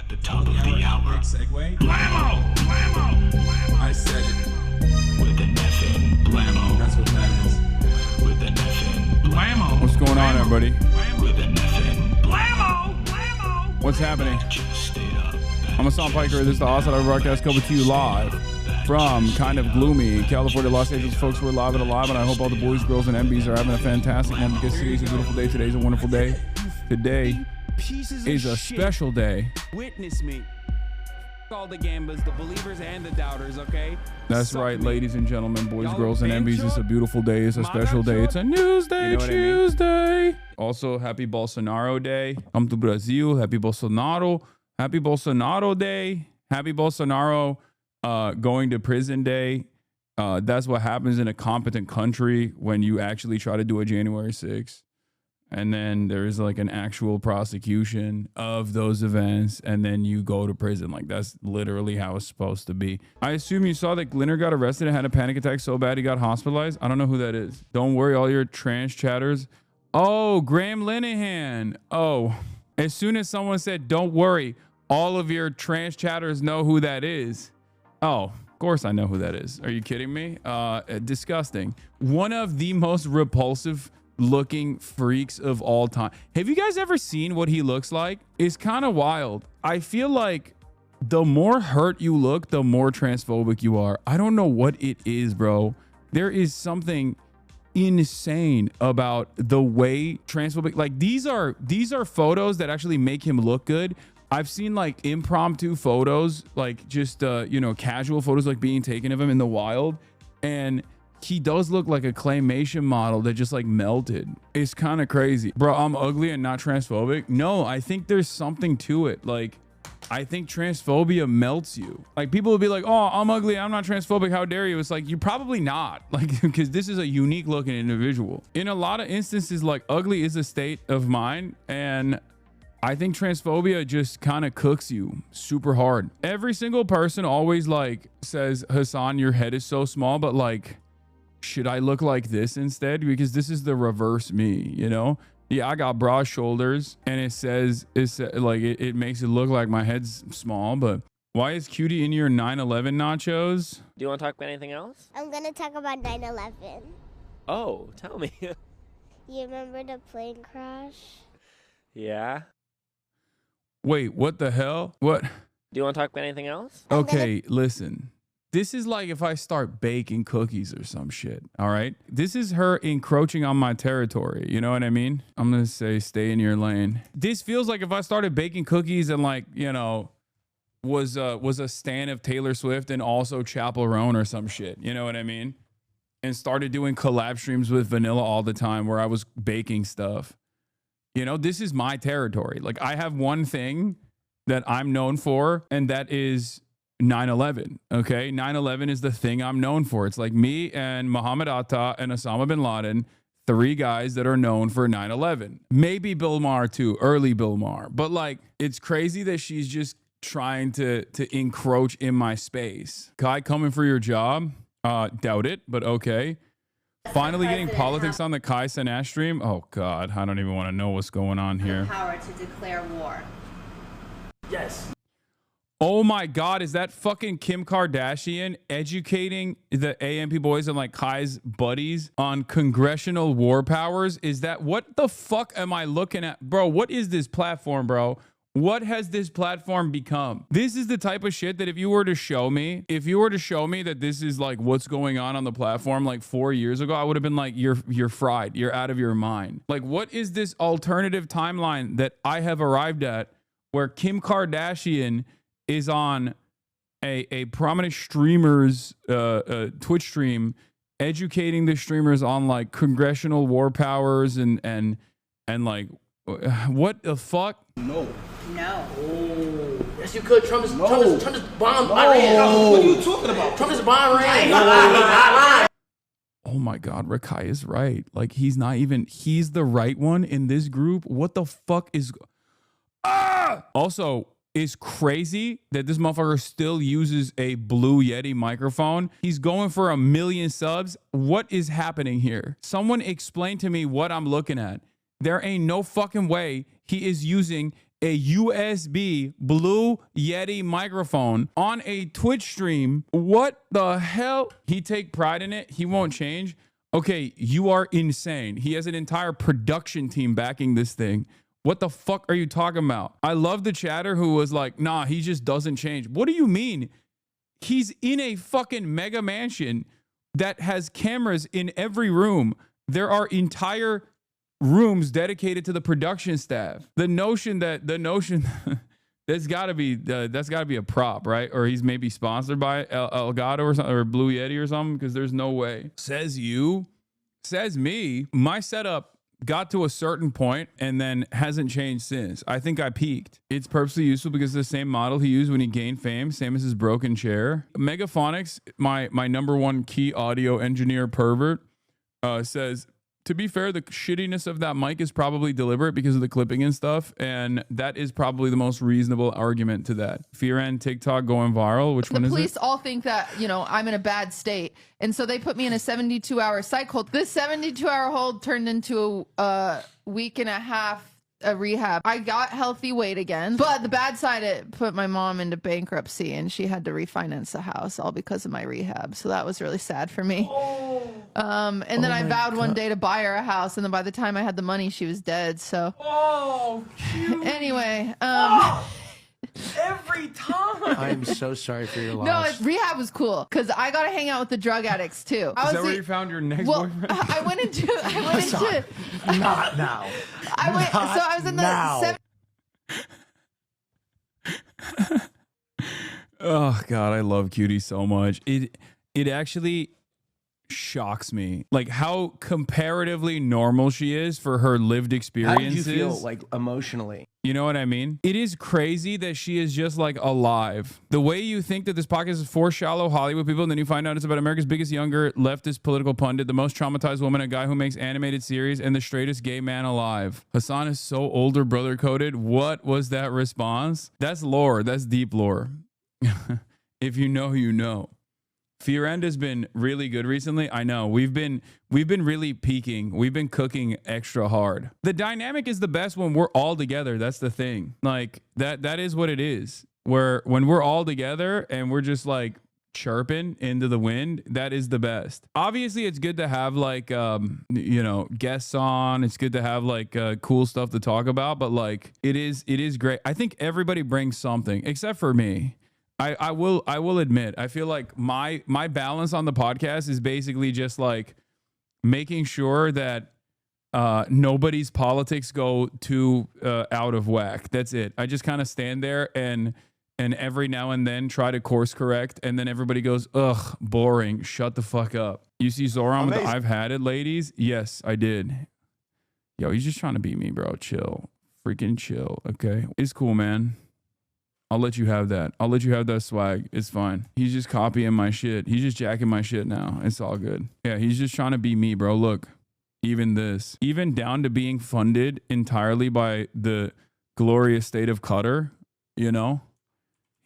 At the top of the hour. Segue. Blammo! Blammo! Blammo! I said it. With an effing blammo. That's what that is. With an effing blammo. What's going on, everybody? With an effing blammo! Blammo! What's happening? Just stayed up. I'm Hassan Piker. This is the HASANABI broadcast coming to you live from kind of gloomy California, Los Angeles. Folks, we're live and alive, and I hope all the boys, girls, and MBs are having a fantastic moment because today's a beautiful day. Today's a wonderful day. Today is a special day. Witness me. All the gambas, the believers, and the doubters, okay? That's right, ladies and gentlemen, boys, girls, and MBs. It's a beautiful day. It's a special day. It's a news day, You know what I mean? Tuesday. Also, happy Bolsonaro Day. I'm to Brazil. Happy Bolsonaro. Happy Bolsonaro Day. Happy Bolsonaro going to prison day. That's what happens in a competent country when you actually try to do a January 6th. And then there's like an actual prosecution of those events, and then you go to prison. Like, that's literally how it's supposed to be. I assume you saw that Glinner got arrested and had a panic attack so bad he got hospitalized. I don't know who that is. Don't worry, all your trans chatters. Oh, Graham Linehan. Oh, as soon as someone said, don't worry, all of your trans chatters know who that is. Oh, of course I know who that is. Are you kidding me? Disgusting. One of the most repulsive looking freaks of all time. Have you guys ever seen what he looks like? It's kind of wild. I feel like the more hurt you look, the more transphobic you are. I don't know what it is, bro. There is something insane about the way transphobic, like these are photos that actually make him look good. I've seen like impromptu photos, like just you know, casual photos like being taken of him in the wild, and he does look like a claymation model that just like melted. It's kind of crazy. Bro, I'm ugly and not transphobic. No, I think there's something to it. Like, I think transphobia melts you. Like, people will be like, oh, I'm ugly, I'm not transphobic, how dare you? It's like, you're probably not. Like, because this is a unique looking individual. In a lot of instances, like, ugly is a state of mind, and I think transphobia just kind of cooks you super hard. Every single person always like says, Hassan, your head is so small, but like, should I look like this instead? Because this is the reverse me, you know? Yeah, I got broad shoulders, and it says, like, it makes it look like my head's small, but why is Cutie in your 9/11 nachos? Do you want to talk about anything else? I'm gonna talk about 9/11. Oh, tell me. You remember the plane crash? Yeah. Wait, what the hell? What? Do you want to talk about anything else? Okay, listen. This is like if I start baking cookies or some shit, all right? This is her encroaching on my territory, you know what I mean? I'm gonna say stay in your lane. This feels like if I started baking cookies and like, you know, was a stan of Taylor Swift and also Chappell Roan or some shit, you know what I mean? And started doing collab streams with Vanilla all the time where I was baking stuff. You know, this is my territory. Like, I have one thing that I'm known for, and that is 9/11. Okay, 9/11 is the thing I'm known for. It's like me and Muhammad Atta and Osama bin Laden, three guys that are known for 9/11. Maybe Bill Maher too, early Bill Maher. But like, it's crazy that she's just trying to encroach in my space. Kai, coming for your job? Doubt it, but okay. Finally getting politics on the Kai Cenat stream. Oh God, I don't even want to know what's going on here. Power to declare war. Yes. Oh my God, is that fucking Kim Kardashian educating the AMP boys and like Kai's buddies on congressional war powers? Is that, what the fuck am I looking at? Bro, what is this platform, bro? What has this platform become? This is the type of shit that if you were to show me that this is like what's going on the platform like 4 years ago, I would have been like, you're fried. You're out of your mind. Like, what is this alternative timeline that I have arrived at where Kim Kardashian is on a prominent streamer's Twitch stream, educating the streamers on like congressional war powers and like, what the fuck? No. No. Oh. Yes, you could. Trump is bombed No. Iran. What are you talking about? Trump is bombed Iran. Oh my God, Rakai is right. Like, he's the right one in this group. What the fuck is... Also, it's crazy that this motherfucker still uses a Blue Yeti microphone. He's going for 1 million subs. What is happening here? Someone explain to me what I'm looking at. There ain't no fucking way he is using a USB Blue Yeti microphone on a Twitch stream. What the hell? He take pride in it. He won't change. Okay, you are insane. He has an entire production team backing this thing. What the fuck are you talking about? I love the chatter who was like, nah, he just doesn't change. What do you mean? He's in a fucking mega mansion that has cameras in every room. There are entire rooms dedicated to the production staff. The notion that's got to be a prop, right? Or he's maybe sponsored by Elgato or something, or Blue Yeti or something, because there's no way. Says me. My setup got to a certain point and then hasn't changed since. I think I peaked. It's purposely useful because it's the same model he used when he gained fame, same as his broken chair. Megaphonics, my number one key audio engineer pervert, says, to be fair, the shittiness of that mic is probably deliberate because of the clipping and stuff, and that is probably the most reasonable argument to that. Fear and TikTok going viral. Which one is it? The police all think that, you know, I'm in a bad state, and so they put me in a 72-hour psych hold. This 72-hour hold turned into a week and a half a rehab. I got healthy weight again, but the bad side, it put my mom into bankruptcy and she had to refinance the house all because of my rehab. So that was really sad for me. And then I vowed one day to buy her a house, and then by the time I had the money, she was dead. So anyway, Every time. I'm so sorry for your loss. no, rehab was cool because I got to hang out with the drug addicts too. Is that where you found your next boyfriend? I went into Not now. I was in the Oh God, I love Cutie so much. It actually shocks me, like how comparatively normal she is for her lived experiences. How did you feel, like, emotionally? You know what I mean? It is crazy that she is just like alive. The way you think that this podcast is for shallow Hollywood people, and then you find out it's about America's biggest younger leftist political pundit, the most traumatized woman, a guy who makes animated series, and the straightest gay man alive. Hassan is so older brother coded. What was that response? That's lore. That's deep lore. If you know, you know. Fear End has been really good recently. I know we've been really peaking. We've been cooking extra hard. The dynamic is the best when we're all together. That's the thing. Like that is what it is. When we're all together and we're just like chirping into the wind, that is the best. Obviously, it's good to have like you know, guests on. It's good to have like cool stuff to talk about. But like it is great. I think everybody brings something except for me. I will admit, I feel like my balance on the podcast is basically just like making sure that nobody's politics go too out of whack. That's it. I just kind of stand there and every now and then try to course correct, and then everybody goes, ugh, boring, shut the fuck up. You see Zohran with the I've had it, ladies? Yes, I did. Yo, he's just trying to beat me, bro. Chill. Freaking chill, okay? It's cool, man. I'll let you have that. I'll let you have that swag. It's fine. He's just copying my shit. He's just jacking my shit now. It's all good. Yeah, he's just trying to be me, bro. Look, even this. Even down to being funded entirely by the glorious state of Qatar, you know?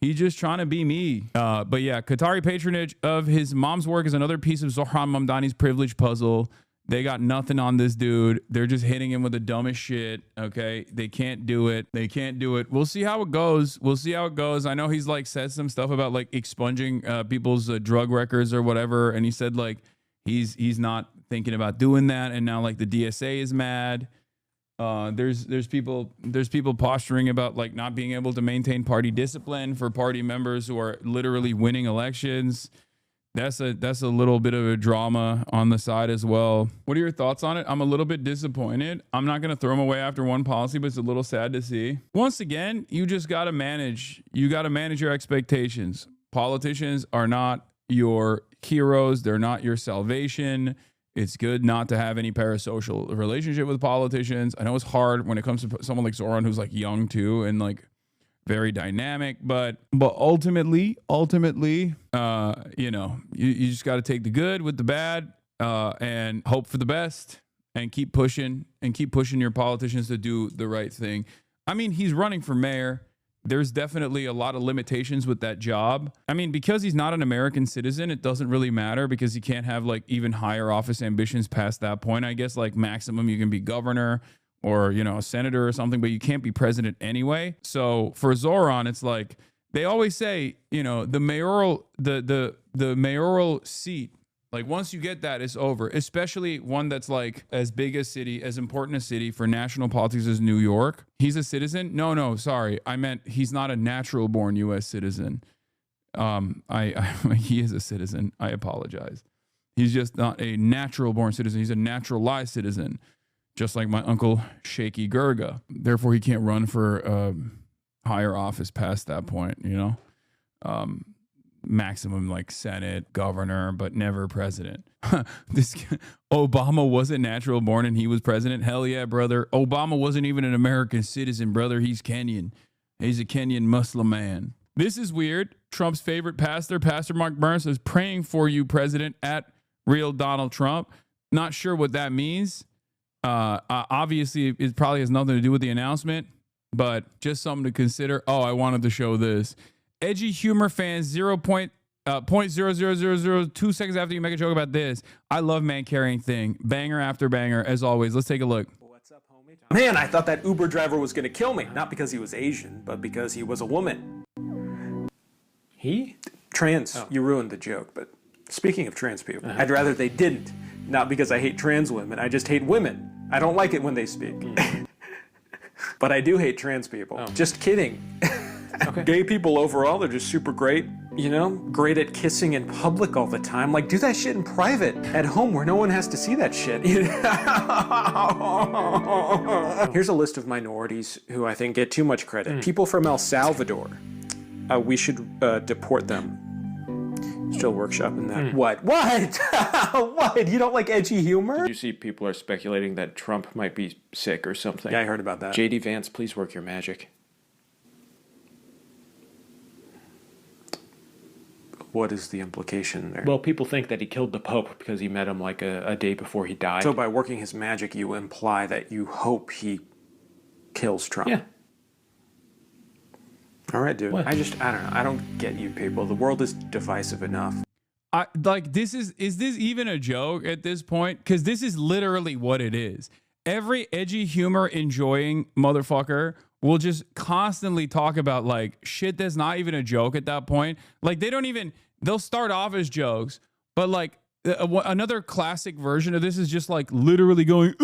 He's just trying to be me. But yeah, Qatari patronage of his mom's work is another piece of Zohran Mamdani's privilege puzzle. They got nothing on this dude. They're just hitting him with the dumbest shit. Okay. They can't do it. They can't do it. We'll see how it goes. We'll see how it goes. I know he's like said some stuff about like expunging people's drug records or whatever. And he said like he's not thinking about doing that. And now like the DSA is mad. There's people posturing about like not being able to maintain party discipline for party members who are literally winning elections. That's a little bit of a drama on the side as well. What are your thoughts on it? I'm a little bit disappointed. I'm not going to throw him away after one policy, but it's a little sad to see. Once again, you just got to manage. You got to manage your expectations. Politicians are not your heroes. They're not your salvation. It's good not to have any parasocial relationship with politicians. I know it's hard when it comes to someone like Zohran, who's like young too, and like very dynamic, but ultimately, you know, you just got to take the good with the bad, and hope for the best, and keep pushing your politicians to do the right thing. I mean, he's running for mayor. There's definitely a lot of limitations with that job. I mean, because he's not an American citizen, it doesn't really matter because he can't have like even higher office ambitions past that point. I guess like maximum you can be governor, or, you know, a senator or something, but you can't be president anyway. So for Zohran, it's like, they always say, you know, the mayoral seat, like once you get that, it's over, especially one that's like as big a city, as important a city for national politics as New York. He's a citizen. No, sorry. I meant he's not a natural born US citizen. He is a citizen. I apologize. He's just not a natural born citizen. He's a naturalized citizen, just like my uncle Shaky Gurga. Therefore, he can't run for higher office past that point, you know? Maximum like Senate, governor, but never president. Obama wasn't natural born and he was president. Hell yeah, brother. Obama wasn't even an American citizen, brother. He's Kenyan. He's a Kenyan Muslim man. This is weird. Trump's favorite pastor, Pastor Mark Burns, is praying for you, president, at real Donald Trump. Not sure what that means. Obviously, it probably has nothing to do with the announcement, but just something to consider. Oh, I wanted to show this. Edgy humor fans, 0.00002 seconds after you make a joke about this. I love man carrying thing. Banger after banger, as always. Let's take a look. What's up, homie? Man, I thought that Uber driver was going to kill me. Not because he was Asian, but because he was a woman. He? Trans. Oh. You ruined the joke, but speaking of trans people, I'd rather they didn't. Not because I hate trans women, I just hate women. I don't like it when they speak. But I do hate trans people. Oh. Just kidding. Okay. Gay people overall, they're just super great, you know? Great at kissing in public all the time. Like, do that shit in private, at home where no one has to see that shit. Here's a list of minorities who I think get too much credit. People from El Salvador. We should deport them. Still workshopping that. What? What? You don't like edgy humor? Did you see people are speculating that Trump might be sick or something? Yeah, I heard about that. JD Vance, please work your magic. What is the implication there? Well, people think that he killed the Pope because he met him like a day before he died. So by working his magic, you imply that you hope he kills Trump. Yeah. All right, dude. What? I don't know. I don't get you people. The world is divisive enough. Is this even a joke at this point? Because this is literally what it is. Every edgy humor enjoying motherfucker will just constantly talk about like shit that's not even a joke at that point. Like they'll start off as jokes, but like another classic version of this is just like literally going,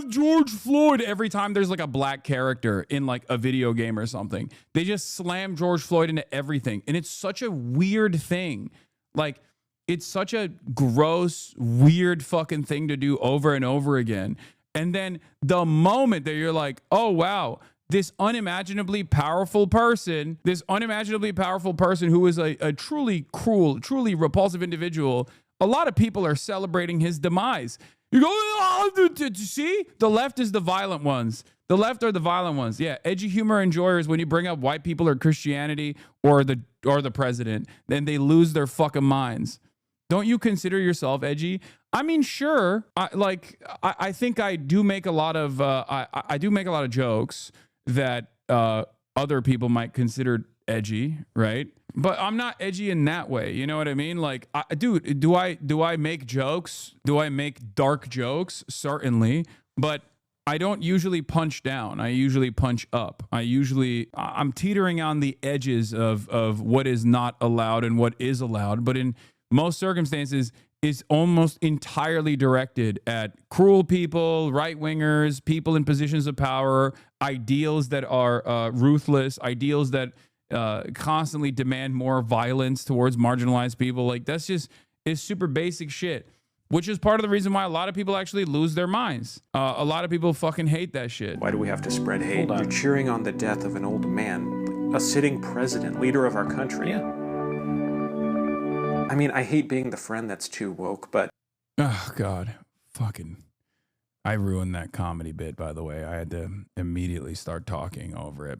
George Floyd, every time there's like a black character in like a video game or something. They just slam George Floyd into everything. And it's such a weird thing. Like, it's such a gross, weird fucking thing to do over and over again. And then the moment that you're like, oh, wow, this unimaginably powerful person who is a truly cruel, truly repulsive individual, a lot of people are celebrating his demise. You go, oh, see? The left is the violent ones. The left are the violent ones. Yeah, edgy humor enjoyers, when you bring up white people or Christianity or the president, then they lose their fucking minds. Don't you consider yourself edgy? I mean, sure. I think I do make a lot of I do make a lot of jokes that other people might consider edgy, right? But I'm not edgy in that way. You know what I mean? Like, dude, do I make jokes? Do I make dark jokes? Certainly, but I don't usually punch down. I usually punch up. I'm teetering on the edges of what is not allowed and what is allowed. But in most circumstances, is almost entirely directed at cruel people, right-wingers, people in positions of power, ideals that are ruthless, ideals that constantly demand more violence towards marginalized people. Like, that's just is super basic shit, which is part of the reason why a lot of people actually lose their minds. A lot of people fucking hate that shit. Why do we have to spread hate? You're cheering on the death of an old man, a sitting president, leader of our country. Yeah. I mean, I hate being the friend that's too woke, but... Oh, God. Fucking... I ruined that comedy bit, by the way. I had to immediately start talking over it.